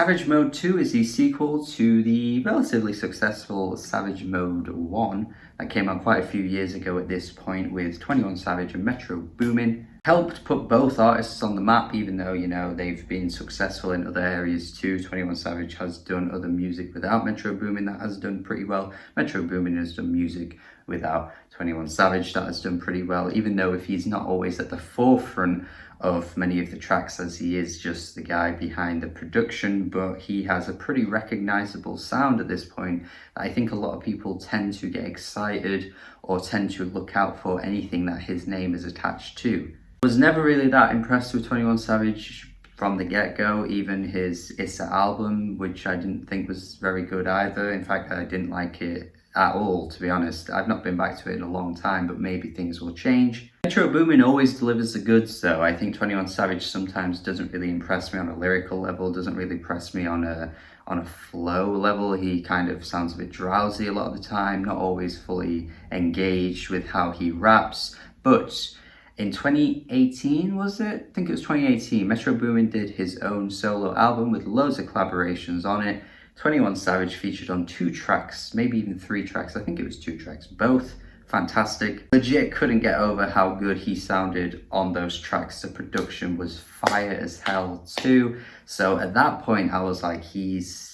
Savage Mode 2 is the sequel to the relatively successful Savage Mode 1 that came out quite a few years ago at this point, with 21 Savage and Metro Boomin. Helped put both artists on the map, even though, you know, they've been successful in other areas too. 21 Savage has done other music without Metro Boomin that has done pretty well. Metro Boomin has done music without 21 Savage that has done pretty well, even though if he's not always at the forefront of many of the tracks, as he is just the guy behind the production, but he has a pretty recognizable sound at this point that I think a lot of people tend to get excited or tend to look out for anything that his name is attached to. I was never really that impressed with 21 Savage from the get-go, even his Issa album, which I didn't think was very good either. In fact, I didn't like it at all, to be honest. I've not been back to it in a long time, but maybe things will change. Metro Boomin always delivers the goods though. I think 21 Savage sometimes doesn't really impress me on a lyrical level, doesn't really impress me on a flow level. He kind of sounds a bit drowsy a lot of the time, not always fully engaged with how he raps. But in 2018, was it? I think it was 2018, Metro Boomin did his own solo album with loads of collaborations on it. 21 Savage featured on 2 tracks, maybe even 3 tracks. I think it was 2 tracks, both fantastic. Legit couldn't get over how good he sounded on those tracks. The production was fire as hell too. So at that point, I was like, he's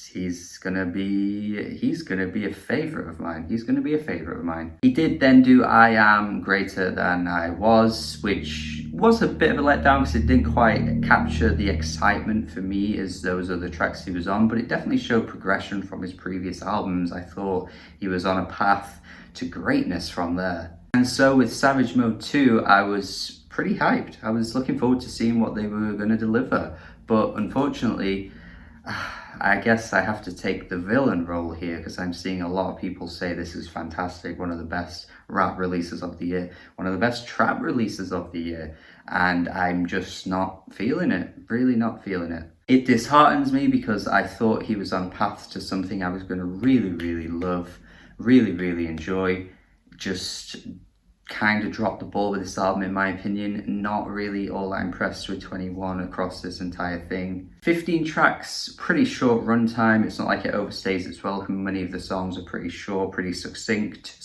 gonna be a favorite of mine. He's gonna be a favorite of mine. He did then do I Am Greater Than I Was, which was a bit of a letdown because it didn't quite capture the excitement for me as those other tracks he was on, but it definitely showed progression from his previous albums. I thought he was on a path to greatness from there. And so with Savage Mode 2, I was pretty hyped. I was looking forward to seeing what they were going to deliver, but unfortunately, I guess I have to take the villain role here because I'm seeing a lot of people say this is fantastic, one of the best rap releases of the year, one of the best trap releases of the year, and I'm just not feeling it, really not feeling it. It disheartens me because I thought he was on path to something I was going to really love, really enjoy. Just kind of dropped the ball with this album, in my opinion. Not really all that impressed with 21 across this entire thing. 15 tracks, pretty short runtime. It's not like it overstays its welcome. Many of the songs are pretty short, pretty succinct.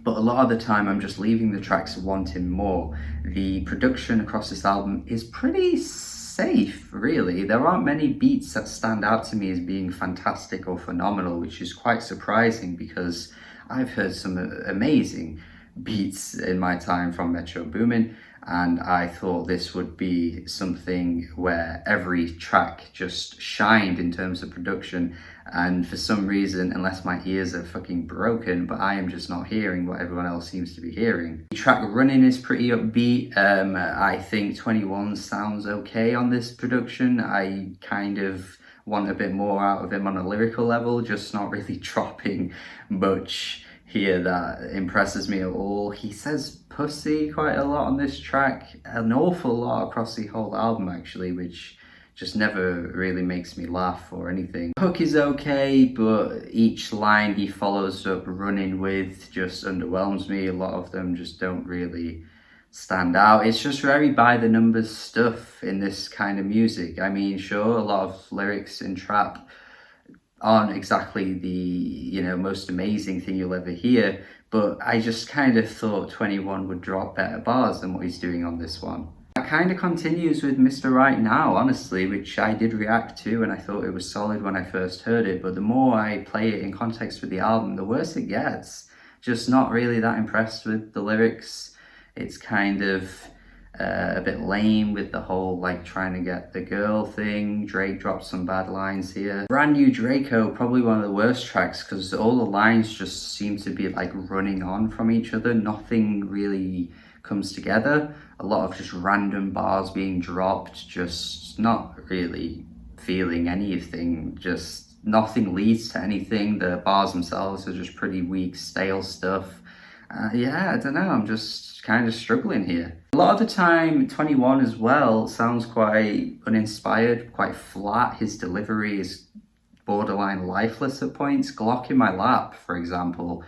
But a lot of the time I'm just leaving the tracks wanting more. The production across this album is pretty safe, really. There aren't many beats that stand out to me as being fantastic or phenomenal, which is quite surprising because I've heard some amazing beats in my time from Metro Boomin, and I thought this would be something where every track just shined in terms of production, and for some reason, unless my ears are fucking broken, but I am just not hearing what everyone else seems to be hearing. The track Runnin is pretty upbeat. I think 21 sounds okay on this production. I kind of want a bit more out of him on a lyrical level, just not really dropping much here that impresses me at all. He says pussy quite a lot on this track, an awful lot across the whole album actually, which just never really makes me laugh or anything. The hook is okay, but each line he follows up Running with just underwhelms me. A lot of them just don't really stand out. It's just very by the numbers stuff in this kind of music. I mean, sure, a lot of lyrics in trap aren't exactly the, you know, most amazing thing you'll ever hear, but I just kind of thought 21 would drop better bars than what he's doing on this one. That kind of continues with Mr. Right Now, honestly, which I did react to and I thought it was solid when I first heard it, but the more I play it in context with the album, the worse it gets. Just not really that impressed with the lyrics. It's kind of a bit lame with the whole like trying to get the girl thing. Drake dropped some bad lines here. Brand New Draco, probably one of the worst tracks because all the lines just seem to be like running on from each other. Nothing really comes together. A lot of just random bars being dropped, just not really feeling anything. Just nothing leads to anything. The bars themselves are just pretty weak, stale stuff. Yeah, I don't know, I'm just kind of struggling here. A lot of the time, 21 as well sounds quite uninspired, quite flat. His delivery is borderline lifeless at points. Glock in My Lap, for example,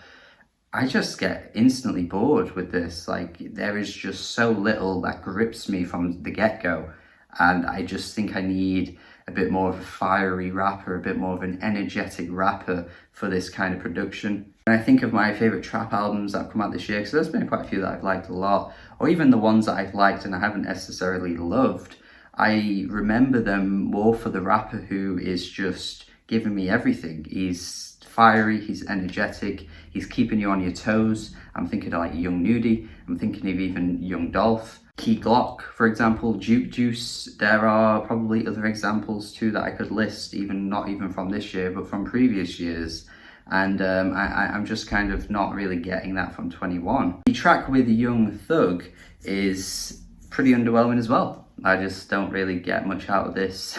I just get instantly bored with this. Like, there is just so little that grips me from the get-go. And I just think I need a bit more of a fiery rapper, a bit more of an energetic rapper for this kind of production. When I think of my favourite trap albums that have come out this year, because there's been quite a few that I've liked a lot, or even the ones that I've liked and I haven't necessarily loved, I remember them more for the rapper who is just giving me everything. He's fiery, he's energetic, he's keeping you on your toes. I'm thinking of like Young Nudie, I'm thinking of even Young Dolph, Key Glock, for example, Juke Juice. There are probably other examples too that I could list, even not even from this year, but from previous years. And I'm just kind of not really getting that from 21. The track with Young Thug is pretty underwhelming as well. I just don't really get much out of this.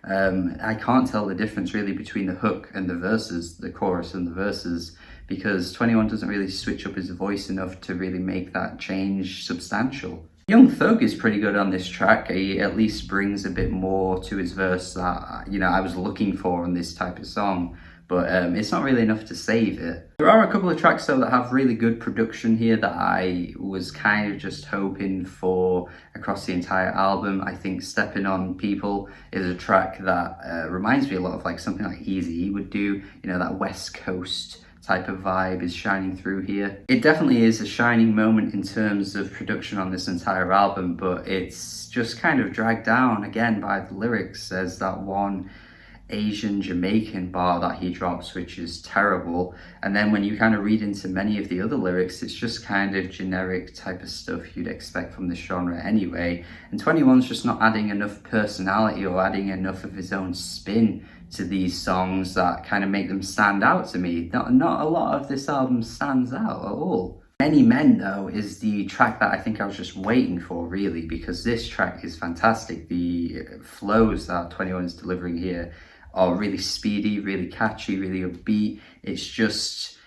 I can't tell the difference really between the hook and the verses, the chorus and the verses, because 21 doesn't really switch up his voice enough to really make that change substantial. Young Thug is pretty good on this track. He at least brings a bit more to his verse that, you know, I was looking for on this type of song, but it's not really enough to save it. There are a couple of tracks though that have really good production here that I was kind of just hoping for across the entire album. I think Stepping on People is a track that reminds me a lot of like something like Eazy-E would do, you know, that West Coast type of vibe is shining through here. It definitely is a shining moment in terms of production on this entire album, but it's just kind of dragged down again by the lyrics. There's that one Asian Jamaican bar that he drops, which is terrible, and then when you kind of read into many of the other lyrics, it's just kind of generic type of stuff you'd expect from this genre anyway, and 21's just not adding enough personality or adding enough of his own spin to these songs that kind of make them stand out to me. Not a lot of this album stands out at all. Many Men though is the track that I think I was just waiting for really, because this track is fantastic. The flows that 21 is delivering here are really speedy, really catchy, really upbeat. It's just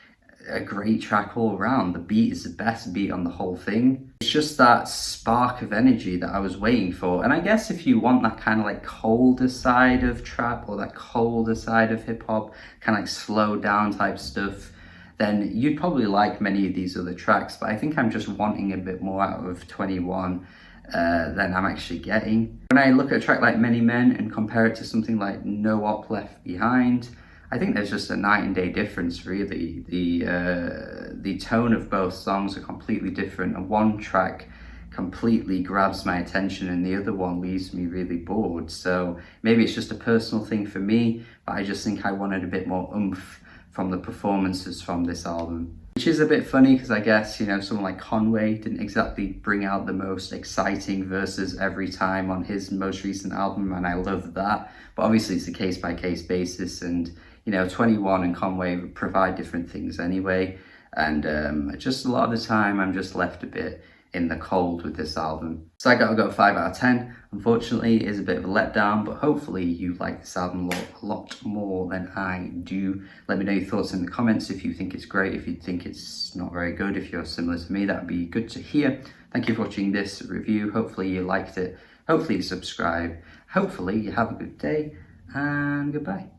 a great track all around. The beat is the best beat on the whole thing. It's just that spark of energy that I was waiting for. And I guess if you want that kind of like colder side of trap or that colder side of hip hop, kind of like slow down type stuff, then you'd probably like many of these other tracks. But I think I'm just wanting a bit more out of 21 than I'm actually getting. When I look at a track like Many Men and compare it to something like No Op Left Behind, I think there's just a night and day difference really. The tone of both songs are completely different, and one track completely grabs my attention and the other one leaves me really bored. So maybe it's just a personal thing for me, but I just think I wanted a bit more oomph from the performances from this album. Which is a bit funny because I guess, you know, someone like Conway didn't exactly bring out the most exciting verses every time on his most recent album, and I love that. But obviously it's a case-by-case basis, and, you know, 21 and Conway provide different things anyway. And just a lot of the time I'm just left a bit in the cold with this album. So I gotta go 5 out of 10. Unfortunately, it is a bit of a letdown, but hopefully you like this album a lot more than I do. Let me know your thoughts in the comments if you think it's great, if you think it's not very good, if you're similar to me, that would be good to hear. Thank you for watching this review. Hopefully you liked it. Hopefully you subscribe. Hopefully you have a good day, and goodbye.